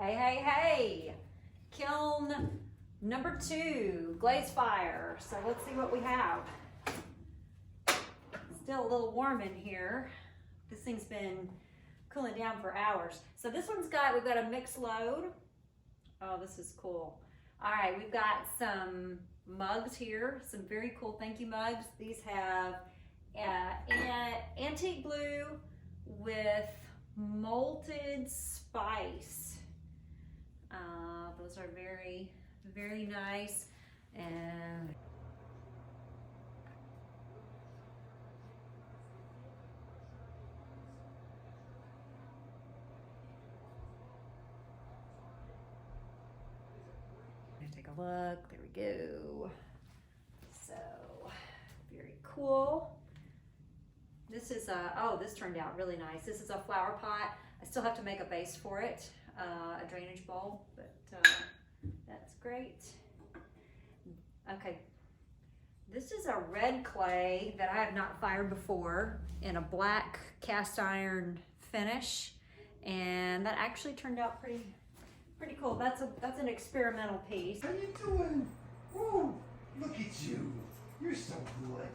Hey, hey, hey! Kiln number 2, glaze fire. So let's see what we have. Still a little warm in here. This thing's been cooling down for hours. So this one's we've got a mixed load. Oh, this is cool. All right, we've got some mugs here, some very cool thank you mugs. These have antique blue with malted spice. Those are very, very nice. And take a look. There we go. So very cool. This is oh, this turned out really nice. This is a flower pot. I still have to make a base for it, a drainage bowl, but that's great. Okay, this is a red clay that I have not fired before in a black cast iron finish, and that actually turned out pretty cool. That's an experimental piece. How you doing? Oh, look at you. You're so good.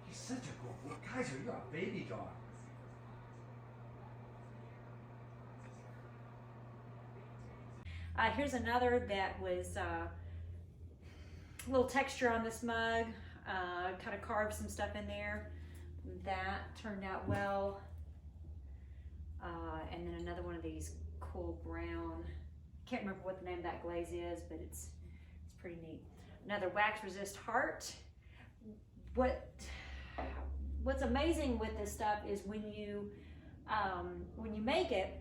You're such a good boy. Kaiser, you're a baby dog. Here's another that was a little texture on this mug. Kind of carved some stuff in there. That turned out well. And then another one of these cool brown. Can't remember what the name of that glaze is, but it's pretty neat. Another wax resist heart. What's amazing with this stuff is when you make it,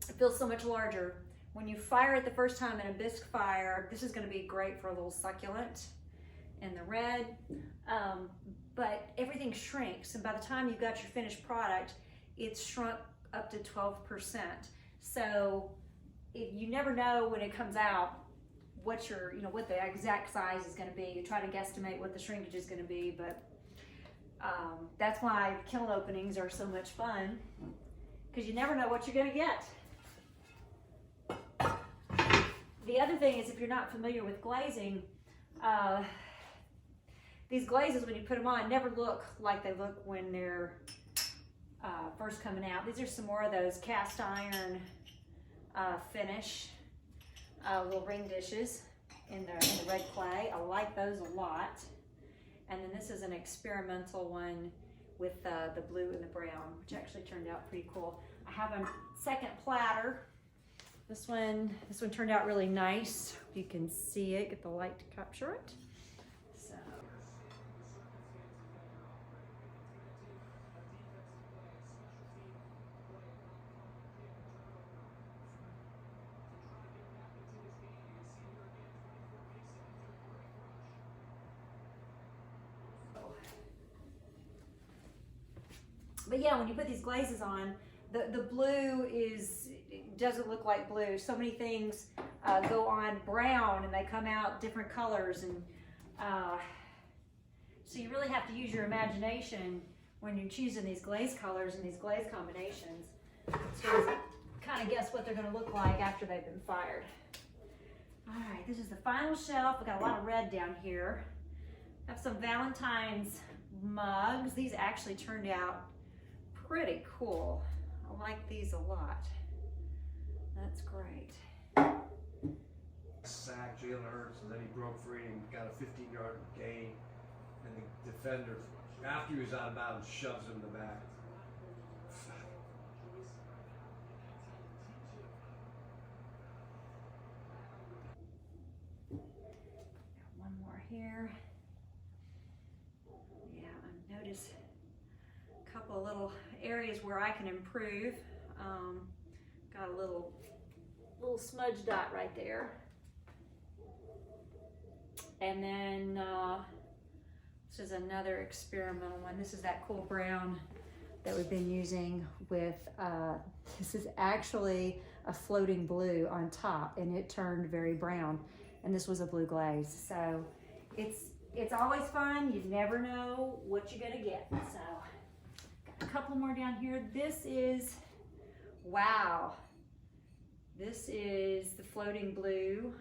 it feels so much larger. When you fire it the first time in a bisque fire, this is going to be great for a little succulent in the red. But everything shrinks, and by the time you've got your finished product, it's shrunk up to 12%. So you never know when it comes out what what the exact size is going to be. You try to guesstimate what the shrinkage is going to be, but that's why kiln openings are so much fun, because you never know what you're going to get. The other thing is, if you're not familiar with glazing, these glazes, when you put them on, never look like they look when they're first coming out. These are some more of those cast iron finish little ring dishes in the red clay. I like those a lot. And then this is an experimental one with the blue and the brown, which actually turned out pretty cool. I have a second platter. This one turned out really nice. You can see it, get the light to capture it. So. But yeah, when you put these glazes on, the blue doesn't look like blue. So many things go on brown and they come out different colors, and so you really have to use your imagination when you're choosing these glaze colors and these glaze combinations to kind of guess what they're going to look like after they've been fired. All right, this is the final shelf. We got a lot of red down here. I have some Valentine's mugs. These actually turned out pretty cool. I like these a lot. That's great. Sack, Jalen Hurts, and then he broke free and got a 15-yard gain. And the defender, after he was out of bounds, shoves him in the back. Got one more here. Yeah, I noticed a couple of little areas where I can improve. Got a little smudge dot right there. And then this is another experimental one. This is that cool brown that we've been using with, this is actually a floating blue on top, and it turned very brown. And this was a blue glaze. So it's always fun. You never know what you're gonna get. So got a couple more down here. This is, wow. this is the floating blue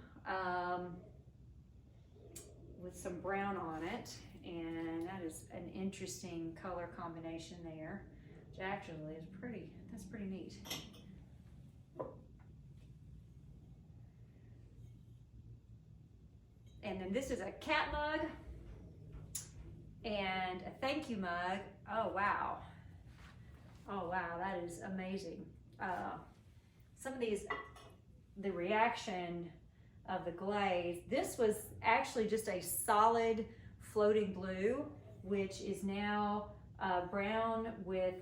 with some brown on it, and that is an interesting color combination there, which actually is pretty, that's pretty neat. And then this is a cat mug and a thank you mug. Oh wow. Oh wow, that is amazing. Some of these, the reaction of the glaze, this was actually just a solid floating blue, which is now brown with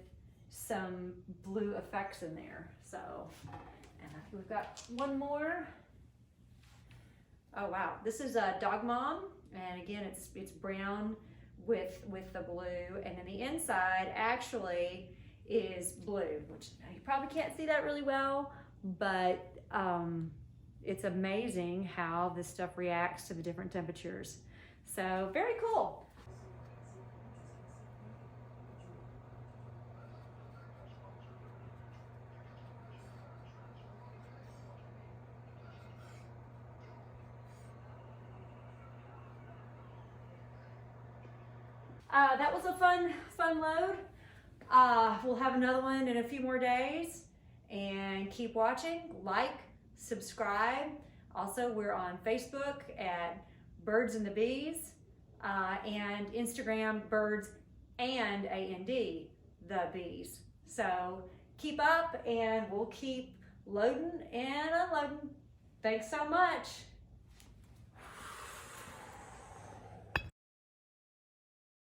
some blue effects in there. So, and we've got one more. Oh wow, this is a Dog Mom, and again it's brown with the blue, and then the inside actually is blue, which you probably can't see that really well, but it's amazing how this stuff reacts to the different temperatures. So very cool. That was a fun load. We'll have another one in a few more days, and keep watching, like, subscribe. Also, we're on Facebook at Birds and the Bees, and Instagram Birds and A-N-D, the Bees. So keep up, and we'll keep loading and unloading. Thanks so much.